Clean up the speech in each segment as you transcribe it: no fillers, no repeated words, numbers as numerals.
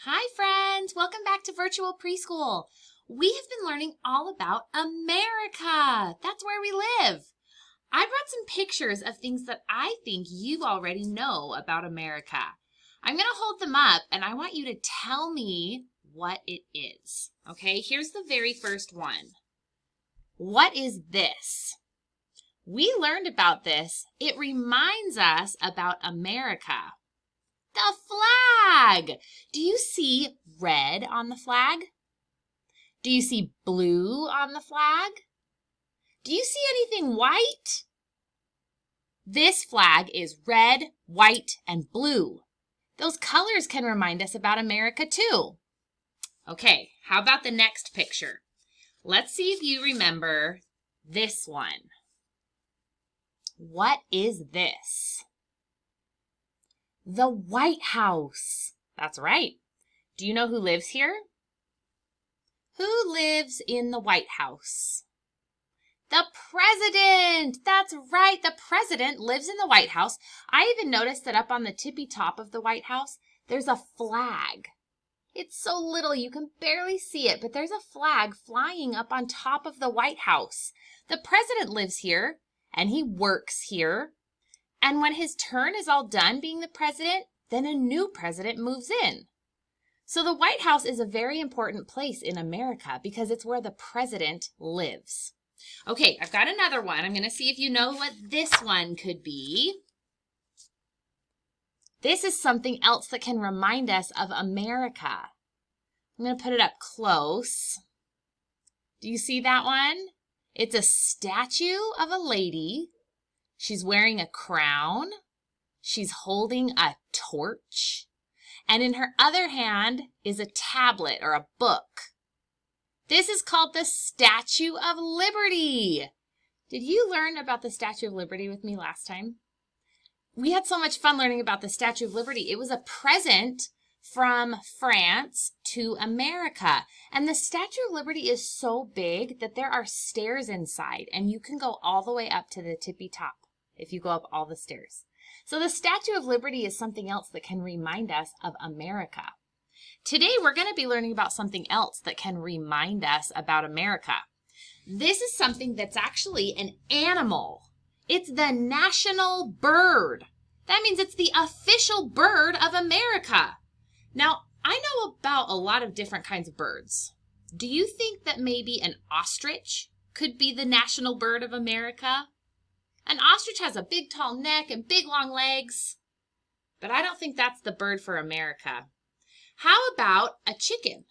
Hi friends, welcome back to Virtual Preschool. We have been learning all about America. That's where we live. I brought some pictures of things that I think you already know about America. I'm going to hold them up and I want you to tell me what it is. Okay, here's the very first one. What is this? We learned about this. It reminds us about America. The flag! Do you see red on the flag? Do you see blue on the flag? Do you see anything white? This flag is red, white, and blue. Those colors can remind us about America too. Okay, how about the next picture? Let's see if you remember this one. What is this? The White House. That's right. Do you know who lives here? Who lives in the White House? The president. That's right. The president lives in the White House. I even noticed that up on the tippy top of the White House, there's a flag. It's so little you can barely see it, but there's a flag flying up on top of the White House. The president lives here and he works here. And when his turn is all done being the president, then a new president moves in. So the White House is a very important place in America because it's where the president lives. Okay, I've got another one. I'm going to see if you know what this one could be. This is something else that can remind us of America. I'm going to put it up close. Do you see that one? It's a statue of a lady. She's wearing a crown. She's holding a torch. And in her other hand is a tablet or a book. This is called the Statue of Liberty. Did you learn about the Statue of Liberty with me last time? We had so much fun learning about the Statue of Liberty. It was a present from France to America. And the Statue of Liberty is so big that there are stairs inside, and you can go all the way up to the tippy top if you go up all the stairs. So the Statue of Liberty is something else that can remind us of America. Today we're going to be learning about something else that can remind us about America. This is something that's actually an animal. It's the national bird. That means it's the official bird of America. Now, I know about a lot of different kinds of birds. Do you think that maybe an ostrich could be the national bird of America? An ostrich has a big tall neck and big long legs, but I don't think that's the bird for America. How about a chicken?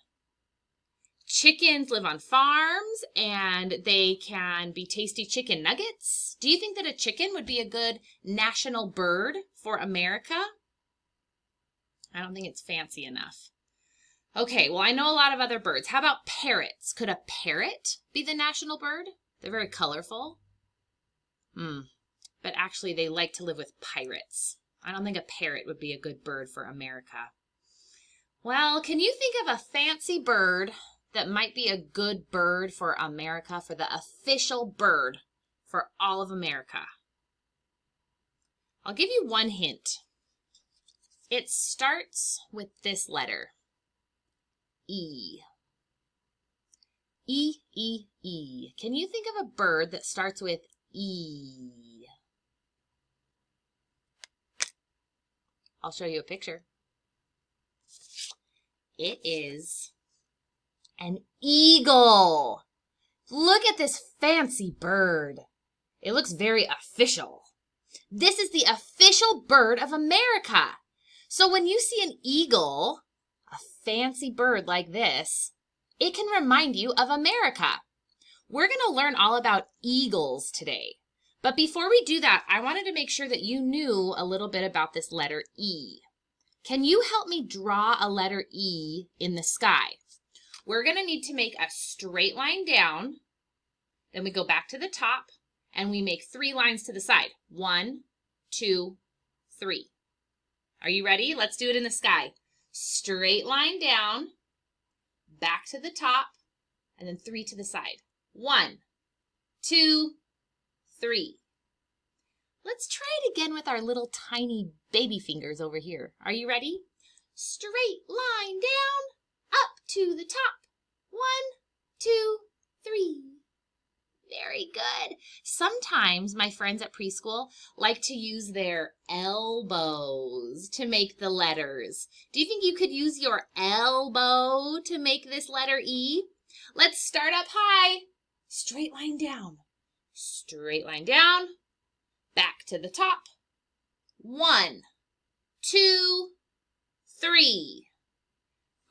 Chickens live on farms and they can be tasty chicken nuggets. Do you think that a chicken would be a good national bird for America? I don't think it's fancy enough. Okay, well, I know a lot of other birds. How about parrots? Could a parrot be the national bird? They're very colorful. But actually they like to live with pirates. I don't think a parrot would be a good bird for America. Well, can you think of a fancy bird that might be a good bird for America, for the official bird for all of America? I'll give you one hint. It starts with this letter, E. E, E, E. Can you think of a bird that starts with E? I'll show you a picture. It is an eagle. Look at this fancy bird. It looks very official. This is the official bird of America. So when you see an eagle, a fancy bird like this, it can remind you of America. We're going to learn all about eagles today. But before we do that, I wanted to make sure that you knew a little bit about this letter E. Can you help me draw a letter E in the sky? We're going to need to make a straight line down. Then we go back to the top and we make 3 lines to the side. 1, 2, 3. Are you ready? Let's do it in the sky. Straight line down, back to the top, and then 3 to the side. 1, 2, 3. Let's try it again with our little tiny baby fingers over here. Are you ready? Straight line down, up to the top. 1, 2, 3. Very good. Sometimes my friends at preschool like to use their elbows to make the letters. Do you think you could use your elbow to make this letter E? Let's start up high. Straight line down. Straight line down. Back to the top. 1, 2, 3.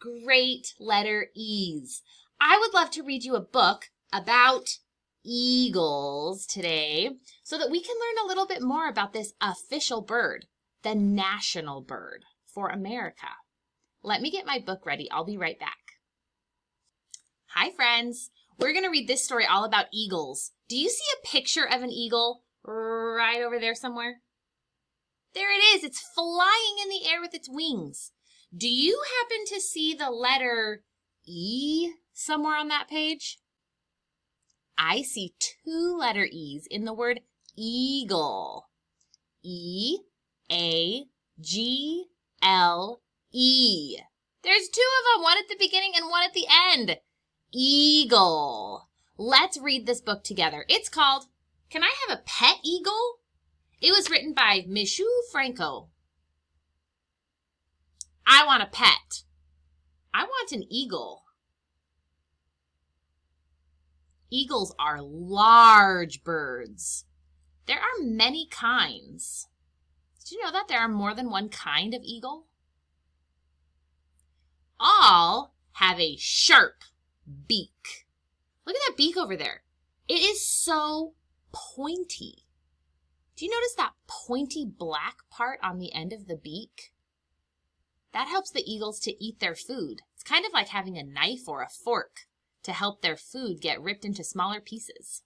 Great letter E's. I would love to read you a book about eagles today so that we can learn a little bit more about this official bird, the national bird for America. Let me get my book ready. I'll be right back. Hi, friends. We're going to read this story all about eagles. Do you see a picture of an eagle right over there somewhere? There it is. It's flying in the air with its wings. Do you happen to see the letter E somewhere on that page? I see 2 letter E's in the word eagle. E-A-G-L-E. There's 2 of them, one at the beginning and one at the end. Eagle. Let's read this book together. It's called, Can I Have a Pet Eagle? It was written by Michou Franco. I want a pet. I want an eagle. Eagles are large birds. There are many kinds. Did you know that there are more than one kind of eagle? All have a sharp beak. Look at that beak over there. It is so pointy. Do you notice that pointy black part on the end of the beak? That helps the eagles to eat their food. It's kind of like having a knife or a fork to help their food get ripped into smaller pieces.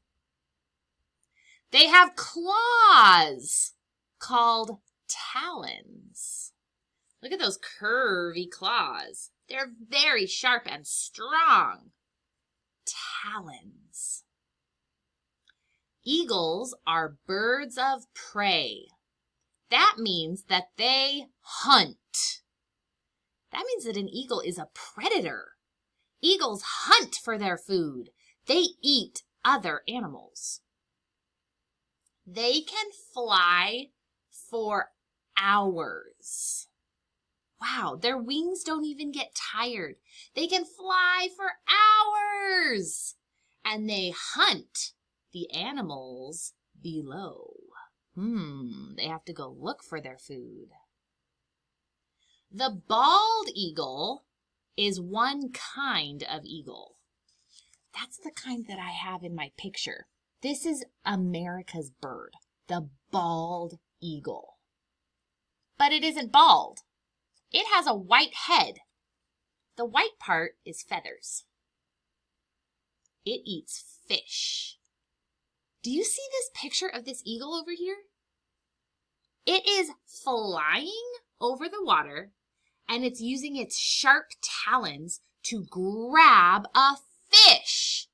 They have claws called talons. Look at those curvy claws. They're very sharp and strong. Talons. Eagles are birds of prey. That means that they hunt. That means that an eagle is a predator. Eagles hunt for their food. They eat other animals. They can fly for hours. Wow, their wings don't even get tired. They can fly for hours. And they hunt the animals below. They have to go look for their food. The bald eagle is one kind of eagle. That's the kind that I have in my picture. This is America's bird, the bald eagle. But it isn't bald. It has a white head. The white part is feathers. It eats fish. Do you see this picture of this eagle over here? It is flying over the water, and it's using its sharp talons to grab a fish.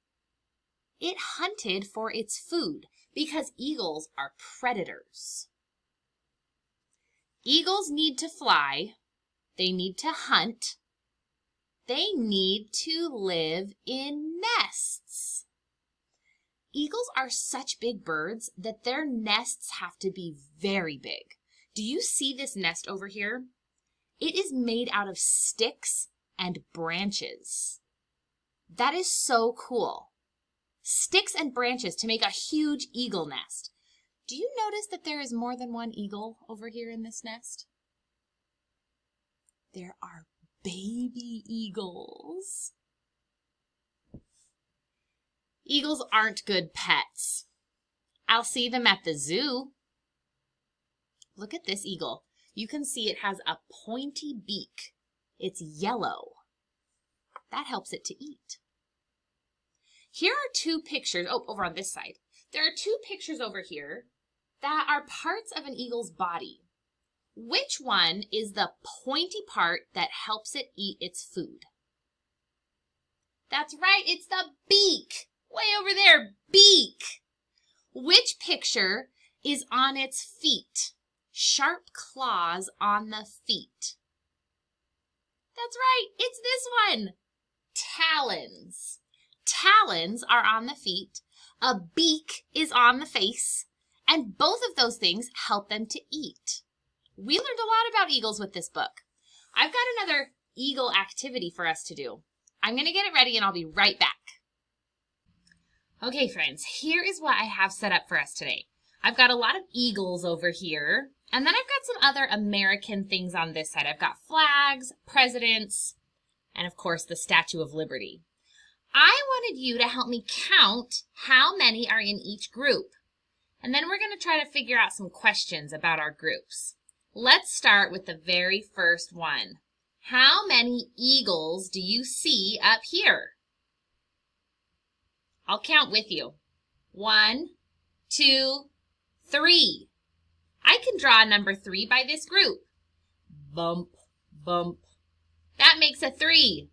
It hunted for its food because eagles are predators. Eagles need to fly. They need to hunt. They need to live in nests. Eagles are such big birds that their nests have to be very big. Do you see this nest over here? It is made out of sticks and branches. That is so cool. Sticks and branches to make a huge eagle nest. Do you notice that there is more than one eagle over here in this nest? There are baby eagles. Eagles aren't good pets. I'll see them at the zoo. Look at this eagle. You can see it has a pointy beak. It's yellow. That helps it to eat. Here are 2 pictures. Oh, over on this side. There are 2 pictures over here that are parts of an eagle's body. Which one is the pointy part that helps it eat its food? That's right, it's the beak. Way over there, beak. Which picture is on its feet? Sharp claws on the feet. That's right, it's this one. Talons. Talons are on the feet, a beak is on the face, and both of those things help them to eat. We learned a lot about eagles with this book. I've got another eagle activity for us to do. I'm going to get it ready and I'll be right back. Okay, friends, here is what I have set up for us today. I've got a lot of eagles over here, and then I've got some other American things on this side. I've got flags, presidents, and of course the Statue of Liberty. I wanted you to help me count how many are in each group. And then we're going to try to figure out some questions about our groups. Let's start with the very first one. How many eagles do you see up here? I'll count with you. 1, 2, 3. I can draw a number 3 by this group. Bump, bump. That makes a 3.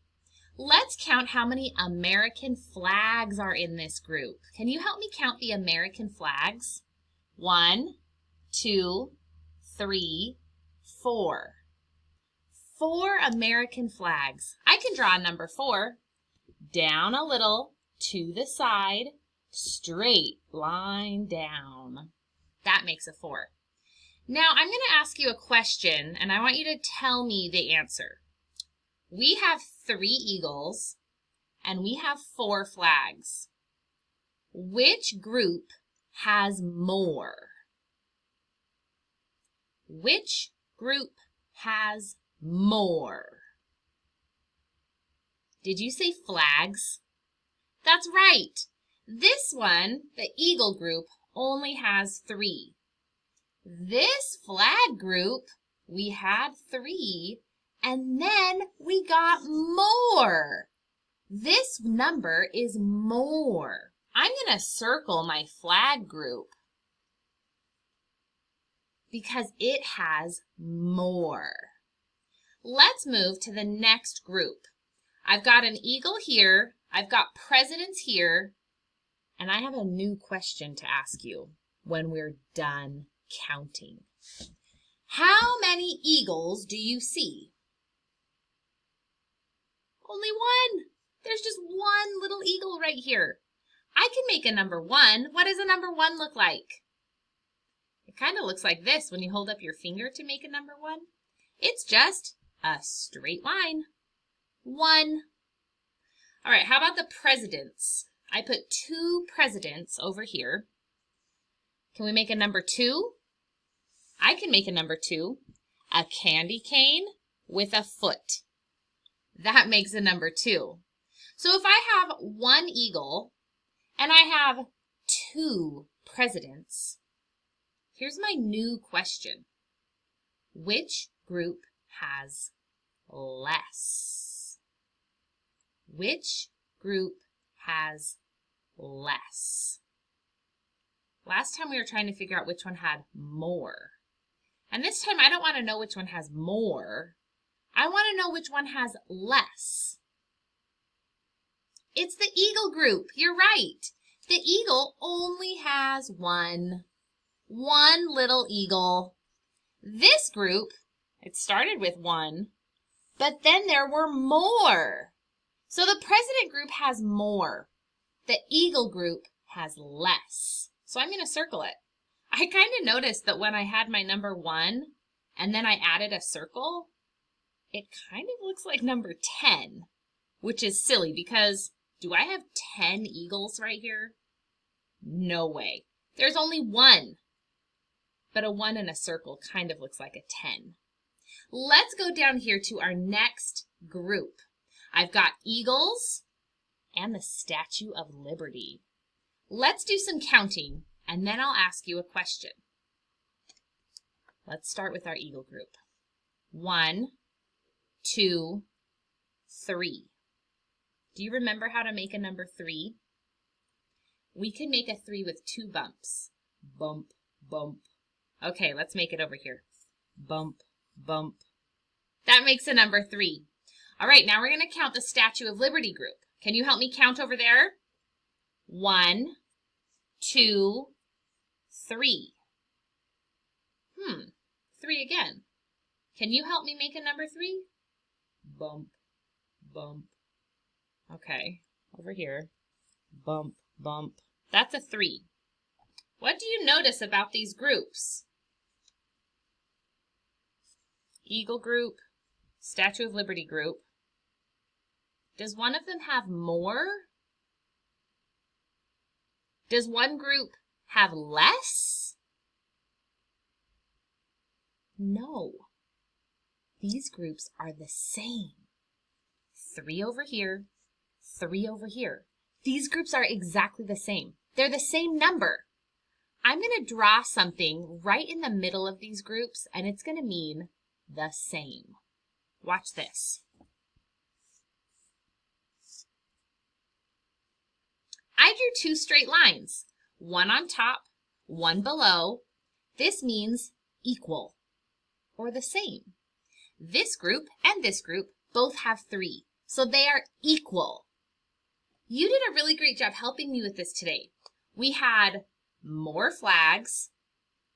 Let's count how many American flags are in this group. Can you help me count the American flags? 1, 2, 3, 4. 4 American flags. I can draw a number 4. Down a little, to the side, straight line down. That makes a 4. Now I'm going to ask you a question, and I want you to tell me the answer. We have 3 eagles, and we have 4 flags. Which group has more? Which group has more? Did you say flags? That's right. This one, the eagle group, only has 3. This flag group, we had 3. And then we got more. This number is more. I'm going to circle my flag group because it has more. Let's move to the next group. I've got an eagle here. I've got presidents here. And I have a new question to ask you when we're done counting. How many eagles do you see? Only 1. There's just 1 little eagle right here. I can make a number 1. What does a number 1 look like? It kind of looks like this when you hold up your finger to make a number 1. It's just a straight line. 1. All right, how about the presidents? I put 2 presidents over here. Can we make a number 2? I can make a number 2. A candy cane with a foot. That makes a number 2. So if I have 1 eagle and I have 2 presidents, here's my new question. Which group has less? Which group has less? Last time we were trying to figure out which one had more. And this time I don't want to know which one has more. I want to know which one has less. It's the eagle group. You're right. The eagle only has 1 little eagle. This group, it started with 1, but then there were more. So the president group has more. The eagle group has less. So I'm going to circle it. I kind of noticed that when I had my number 1 and then I added a circle, it kind of looks like number 10, which is silly because do I have 10 eagles right here? No way. There's only 1, but a 1 in a circle kind of looks like a 10. Let's go down here to our next group. I've got eagles and the Statue of Liberty. Let's do some counting, and then I'll ask you a question. Let's start with our eagle group. 1, 2, 3. Do you remember how to make a number 3? We can make a 3 with 2 bumps. Bump, bump. Okay, let's make it over here. Bump, bump. That makes a number 3. All right, now we're going to count the Statue of Liberty group. Can you help me count over there? 1, 2, 3. 3 again. Can you help me make a number 3? bump, bump. Okay, over here. Bump, bump. That's a 3. What do you notice about these groups? Eagle group, Statue of Liberty group. Does one of them have more? Does one group have less? No. These groups are the same. 3 over here, 3 over here. These groups are exactly the same. They're the same number. I'm going to draw something right in the middle of these groups, and it's going to mean the same. Watch this. I drew 2 straight lines, one on top, one below. This means equal or the same. This group and this group both have 3, so they are equal. You did a really great job helping me with this today. We had more flags,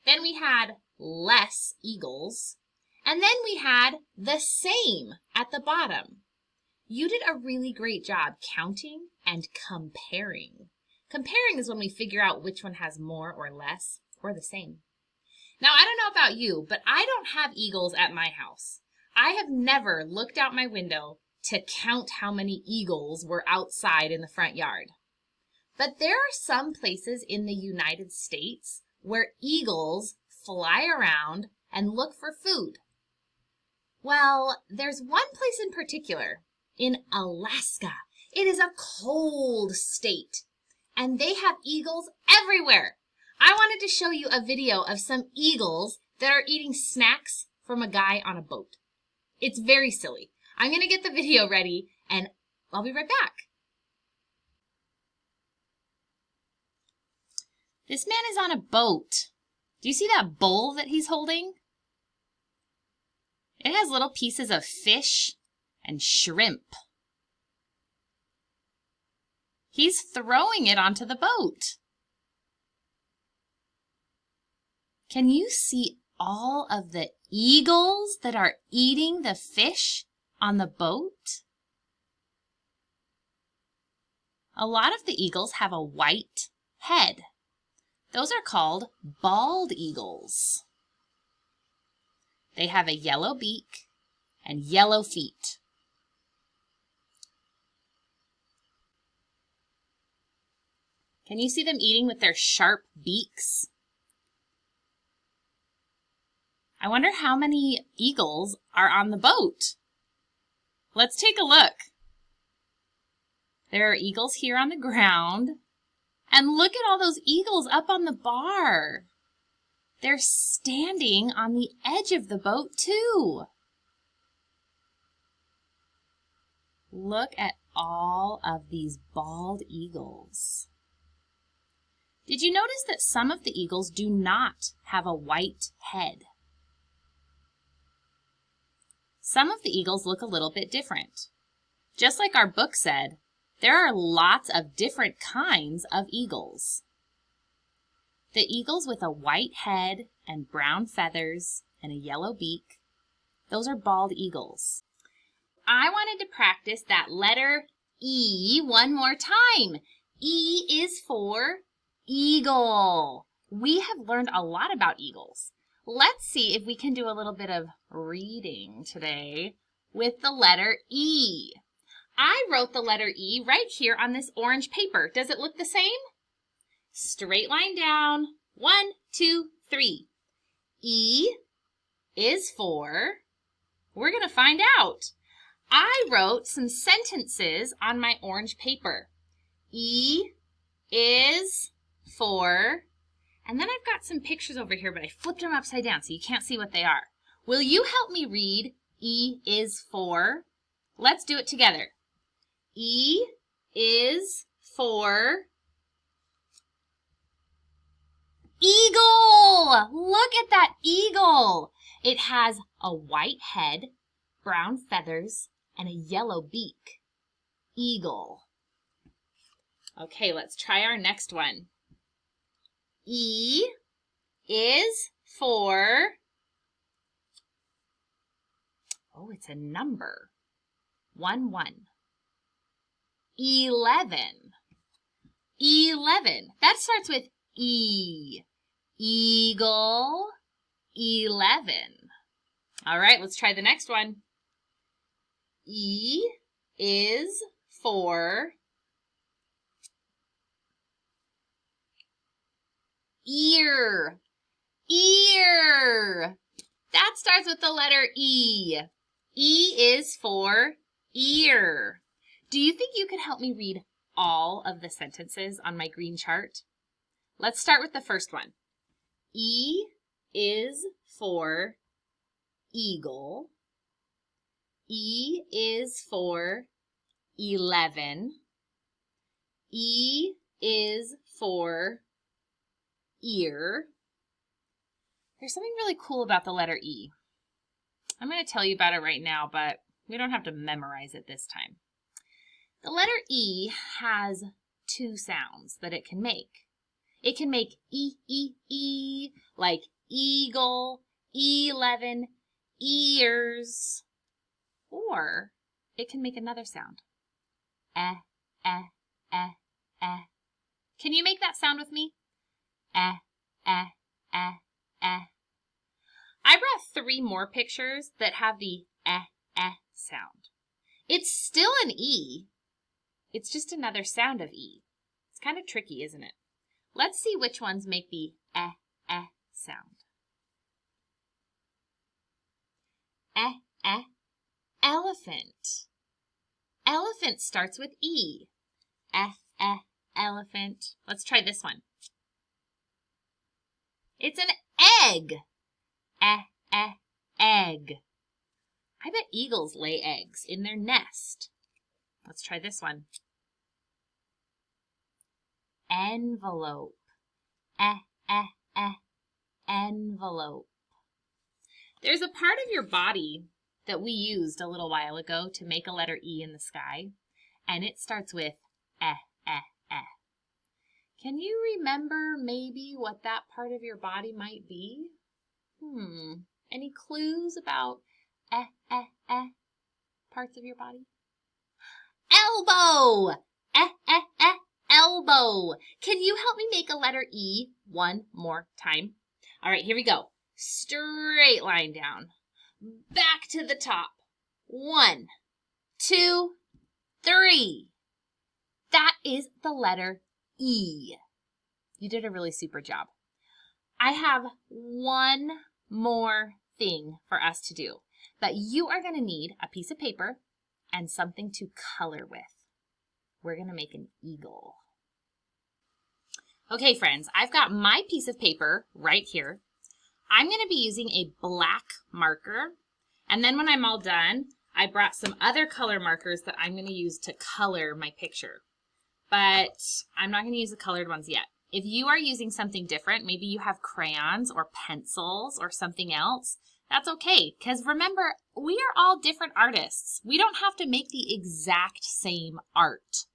then we had less eagles, and then we had the same at the bottom. You did a really great job counting and comparing. Comparing is when we figure out which one has more or less or the same. Now, I don't know about you, but I don't have eagles at my house. I have never looked out my window to count how many eagles were outside in the front yard. But there are some places in the United States where eagles fly around and look for food. Well, there's one place in particular, in Alaska. It is a cold state, and they have eagles everywhere. I wanted to show you a video of some eagles that are eating snacks from a guy on a boat. It's very silly. I'm going to get the video ready, and I'll be right back. This man is on a boat. Do you see that bowl that he's holding? It has little pieces of fish and shrimp. He's throwing it onto the boat. Can you see all of the eagles that are eating the fish on the boat? A lot of the eagles have a white head. Those are called bald eagles. They have a yellow beak and yellow feet. Can you see them eating with their sharp beaks? I wonder how many eagles are on the boat. Let's take a look. There are eagles here on the ground. And look at all those eagles up on the bar. They're standing on the edge of the boat too. Look at all of these bald eagles. Did you notice that some of the eagles do not have a white head? Some of the eagles look a little bit different. Just like our book said, there are lots of different kinds of eagles. The eagles with a white head and brown feathers and a yellow beak, those are bald eagles. I wanted to practice that letter E one more time. E is for eagle. We have learned a lot about eagles. Let's see if we can do a little bit of reading today with the letter E. I wrote the letter E right here on this orange paper. Does it look the same? Straight line down. 1, 2, 3. E is for, we're going to find out. I wrote some sentences on my orange paper. E is for, and then I've got some pictures over here, but I flipped them upside down so you can't see what they are. Will you help me read E is for? Let's do it together. E is for eagle. Look at that eagle. It has a white head, brown feathers, and a yellow beak. Eagle. Okay, let's try our next one. E is for, oh, it's a number. 1, 1. 11. 11. That starts with E. Eagle. 11. All right, let's try the next one. E is for ear. Ear. That starts with the letter E. E is for ear. Do you think you could help me read all of the sentences on my green chart? Let's start with the first one. E is for eagle. E is for 11. E is for ear. There's something really cool about the letter E. I'm going to tell you about it right now, but we don't have to memorize it this time. The letter E has 2 sounds that it can make. It can make E, E, E, like eagle, 11, ears. Or it can make another sound. Eh, eh, eh, eh. Can you make that sound with me? Eh, eh, eh, eh. I brought 3 more pictures that have the sound. It's still an E. It's just another sound of E. It's kind of tricky, isn't it? Let's see which ones make the sound. Elephant. Elephant starts with E. Elephant. Let's try this one. It's an egg. Egg. I bet eagles lay eggs in their nest. Let's try this one. Envelope. Envelope. There's a part of your body that we used a little while ago to make a letter E in the sky, and it starts with Can you remember maybe what that part of your body might be? Any clues about parts of your body? Elbow! Elbow. Can you help me make a letter E one more time? All right, here we go. Straight line down. Back to the top. 1, 2, 3. That is the letter E. You did a really super job. I have one more thing for us to do, but you are going to need a piece of paper and something to color with. We're going to make an eagle. Okay, friends, I've got my piece of paper right here. I'm going to be using a black marker, and then when I'm all done, I brought some other color markers that I'm going to use to color my picture. But I'm not going to use the colored ones yet. If you are using something different, maybe you have crayons or pencils or something else, that's okay. Because remember, we are all different artists. We don't have to make the exact same art.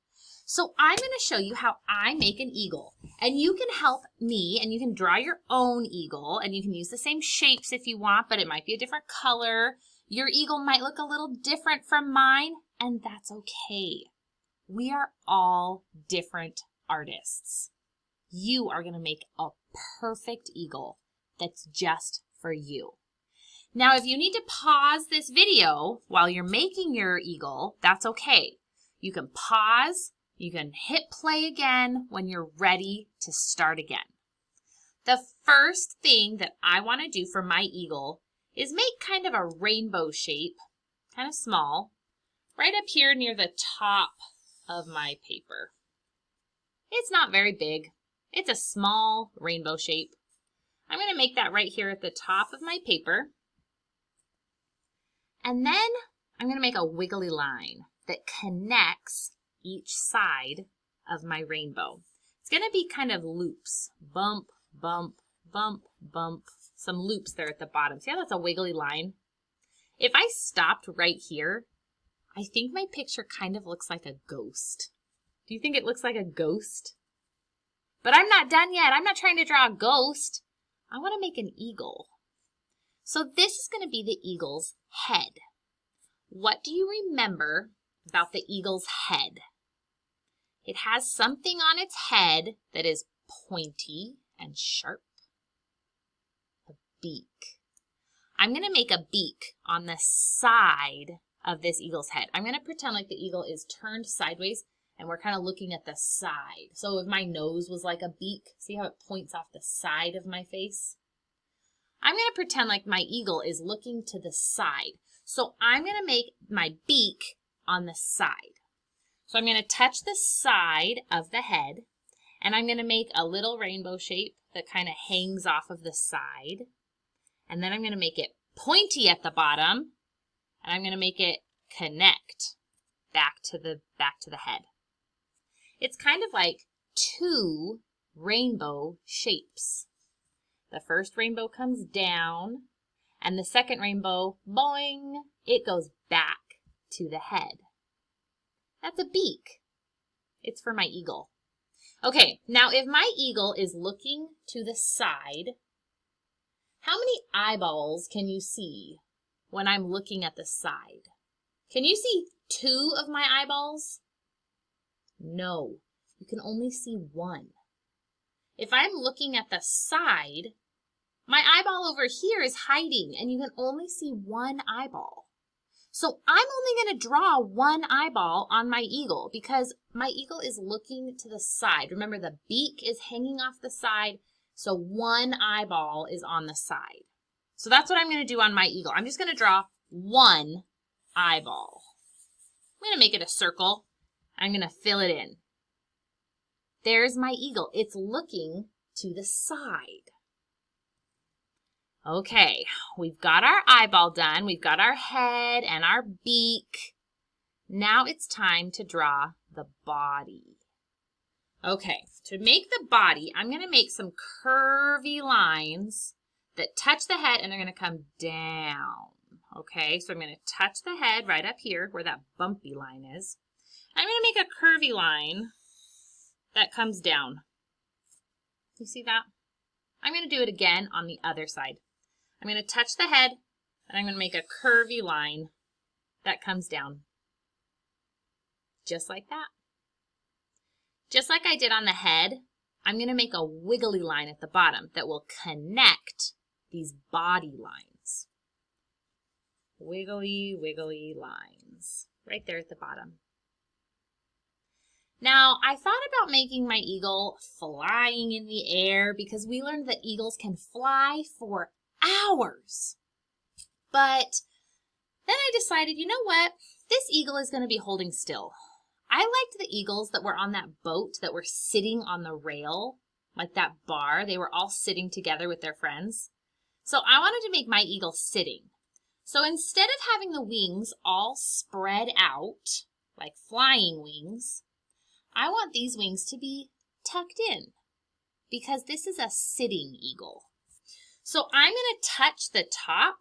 So I'm going to show you how I make an eagle. And you can help me and you can draw your own eagle. And you can use the same shapes if you want, but it might be a different color. Your eagle might look a little different from mine, and that's okay. We are all different artists. You are going to make a perfect eagle that's just for you. Now, if you need to pause this video while you're making your eagle, that's okay. You can pause, you can hit play again when you're ready to start again. The first thing that I want to do for my eagle is make kind of a rainbow shape, kind of small, right up here near the top of my paper. It's not very big. It's a small rainbow shape. I'm going to make that right here at the top of my paper. And then I'm going to make a wiggly line that connects each side of my rainbow. It's going to be kind of loops. Bump, bump, bump, bump. Some loops there at the bottom. See how that's a wiggly line? If I stopped right here, I think my picture kind of looks like a ghost. Do you think it looks like a ghost? But I'm not done yet. I'm not trying to draw a ghost. I want to make an eagle. So this is going to be the eagle's head. what do you remember about the eagle's head? It has something on its head that is pointy and sharp. A beak. I'm going to make a beak on the side of this eagle's head. I'm going to pretend like the eagle is turned sideways and we're kind of looking at the side. So if my nose was like a beak, see how it points off the side of my face? I'm going to pretend like my eagle is looking to the side. So I'm going to make my beak on the side. So I'm going to touch the side of the head, and I'm going to make a little rainbow shape that kind of hangs off of the side. And then I'm going to make it pointy at the bottom, and I'm going to make it connect back to the head. It's kind of like two rainbow shapes. The first rainbow comes down, and the second rainbow, boing, it goes back to the head. That's a beak. It's for my eagle. Okay, now if my eagle is looking to the side, how many eyeballs can you see when I'm looking at the side? Can you see 2 of my eyeballs? No, you can only see 1. If I'm looking at the side, my eyeball over here is hiding and you can only see 1 eyeball. So I'm only going to draw 1 eyeball on my eagle because my eagle is looking to the side. Remember, the beak is hanging off the side, so 1 eyeball is on the side. So that's what I'm going to do on my eagle. I'm just going to draw 1 eyeball. I'm going to make it a circle. I'm going to fill it in. There's my eagle. It's looking to the side. Okay, we've got our eyeball done. We've got our head and our beak. Now it's time to draw the body. Okay, to make the body, I'm going to make some curvy lines that touch the head and they're going to come down. Okay, so I'm going to touch the head right up here where that bumpy line is. I'm going to make a curvy line that comes down. You see that? I'm going to do it again on the other side. I'm going to touch the head, and I'm going to make a curvy line that comes down. Just like that. Just like I did on the head, I'm going to make a wiggly line at the bottom that will connect these body lines. Wiggly, wiggly lines. Right there at the bottom. Now, I thought about making my eagle flying in the air because we learned that eagles can fly for hours. But then I decided, you know what? This eagle is going to be holding still. I liked the eagles that were on that boat that were sitting on the rail, like that bar. They were all sitting together with their friends. So I wanted to make my eagle sitting. So instead of having the wings all spread out, like flying wings, I want these wings to be tucked in because this is a sitting eagle. So I'm going to touch the top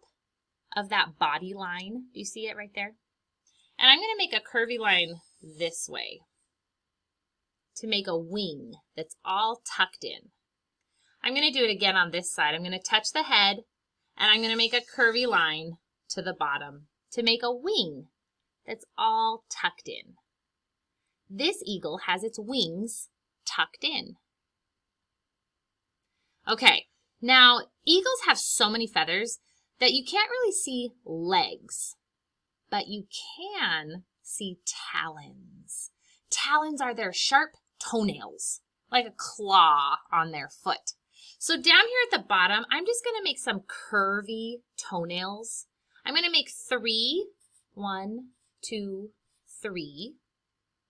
of that body line. Do you see it right there? And I'm going to make a curvy line this way to make a wing that's all tucked in. I'm going to do it again on this side. I'm going to touch the head and I'm going to make a curvy line to the bottom to make a wing that's all tucked in. This eagle has its wings tucked in. Okay, now eagles have so many feathers that you can't really see legs, but you can see talons. Talons are their sharp toenails, like a claw on their foot. So down here at the bottom, I'm just going to make some curvy toenails. I'm going to make 3. 1, 2, 3.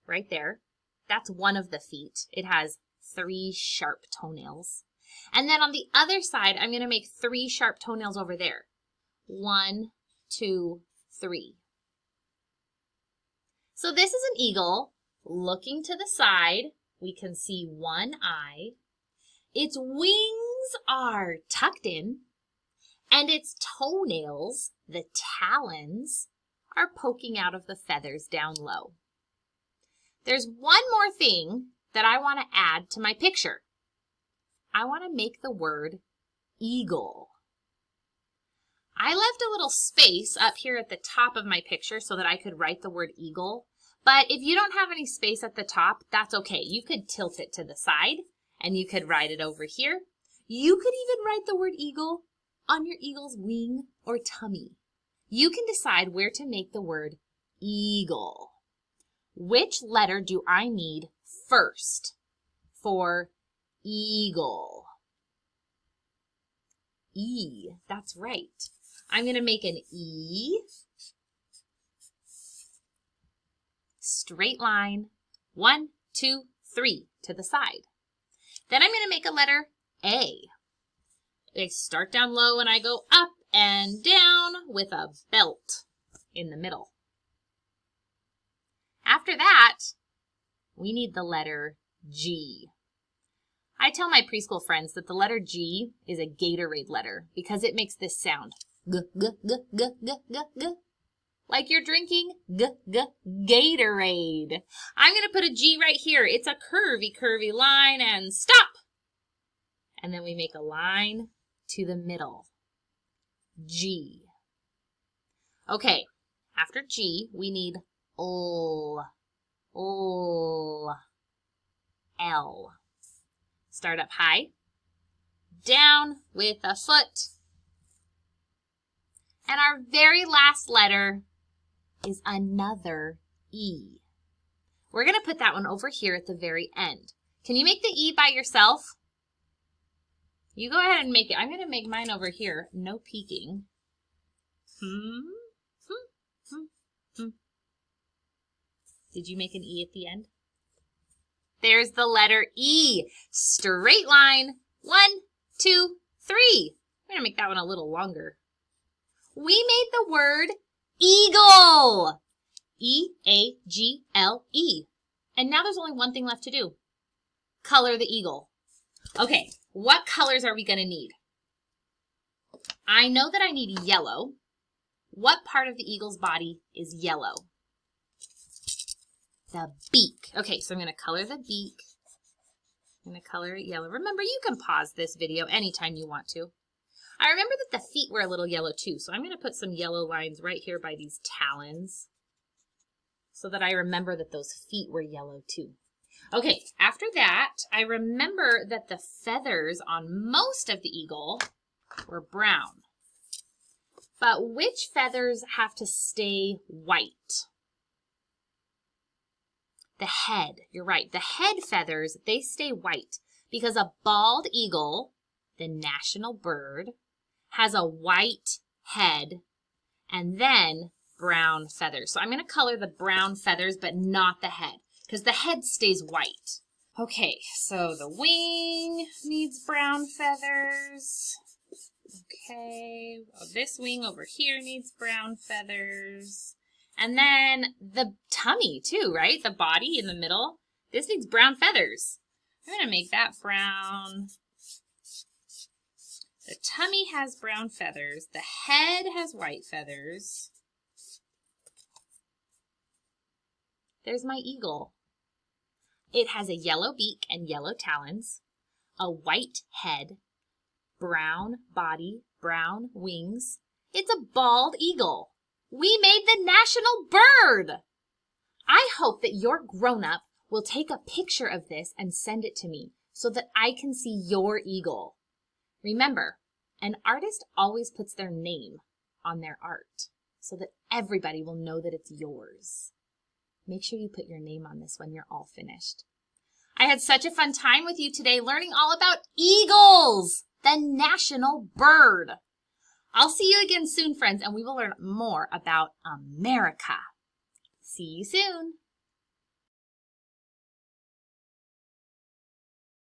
Right there. That's one of the feet. It has 3 sharp toenails. And then on the other side, I'm going to make 3 sharp toenails over there. 1, 2, 3. So this is an eagle looking to the side. We can see one eye. Its wings are tucked in, and its toenails, the talons, are poking out of the feathers down low. There's one more thing that I want to add to my picture. I want to make the word eagle. I left a little space up here at the top of my picture so that I could write the word eagle. But if you don't have any space at the top, that's okay. You could tilt it to the side and you could write it over here. You could even write the word eagle on your eagle's wing or tummy. You can decide where to make the word eagle. Which letter do I need first for eagle? E, that's right. I'm going to make an E, straight line, 1, 2, 3 to the side. Then I'm going to make a letter A. I start down low and I go up and down with a belt in the middle. After that, we need the letter G. I tell my preschool friends that the letter G is a Gatorade letter because it makes this sound. G, g, g, g, g, g, g. Like you're drinking Gatorade. I'm going to put a G right here. It's a curvy line and stop. And then we make a line to the middle. G. Okay, after G, we need L. L. Start up high, down with a foot. And our very last letter is another E. We're going to put that one over here at the very end. Can you make the E by yourself? You go ahead and make it. I'm going to make mine over here. No peeking. Did you make an E at the end? There's the letter E. Straight line. 1, 2, 3. I'm going to make that one a little longer. We made the word eagle. E-A-G-L-E. And now there's only one thing left to do. Color the eagle. Okay, what colors are we going to need? I know that I need yellow. What part of the eagle's body is yellow? The beak. Okay, so I'm going to color the beak. I'm going to color it yellow. Remember, you can pause this video anytime you want to. I remember that the feet were a little yellow too, so I'm going to put some yellow lines right here by these talons so that I remember that those feet were yellow too. Okay, after that, I remember that the feathers on most of the eagle were brown. But which feathers have to stay white? The head, you're right. The head feathers, they stay white because a bald eagle, the national bird, has a white head and then brown feathers. So I'm going to color the brown feathers, but not the head because the head stays white. Okay, so the wing needs brown feathers. Okay, well, this wing over here needs brown feathers. And then the tummy too, right? The body in the middle. This needs brown feathers. I'm going to make that brown. The tummy has brown feathers. The head has white feathers. There's my eagle. It has a yellow beak and yellow talons, a white head, brown body, brown wings. It's a bald eagle. We made the national bird. I hope that your grown-up will take a picture of this and send it to me so that I can see your eagle. Remember, an artist always puts their name on their art so that everybody will know that it's yours. Make sure you put your name on this when you're all finished. I had such a fun time with you today learning all about eagles, the national bird. I'll see you again soon, friends, and we will learn more about America. See you soon.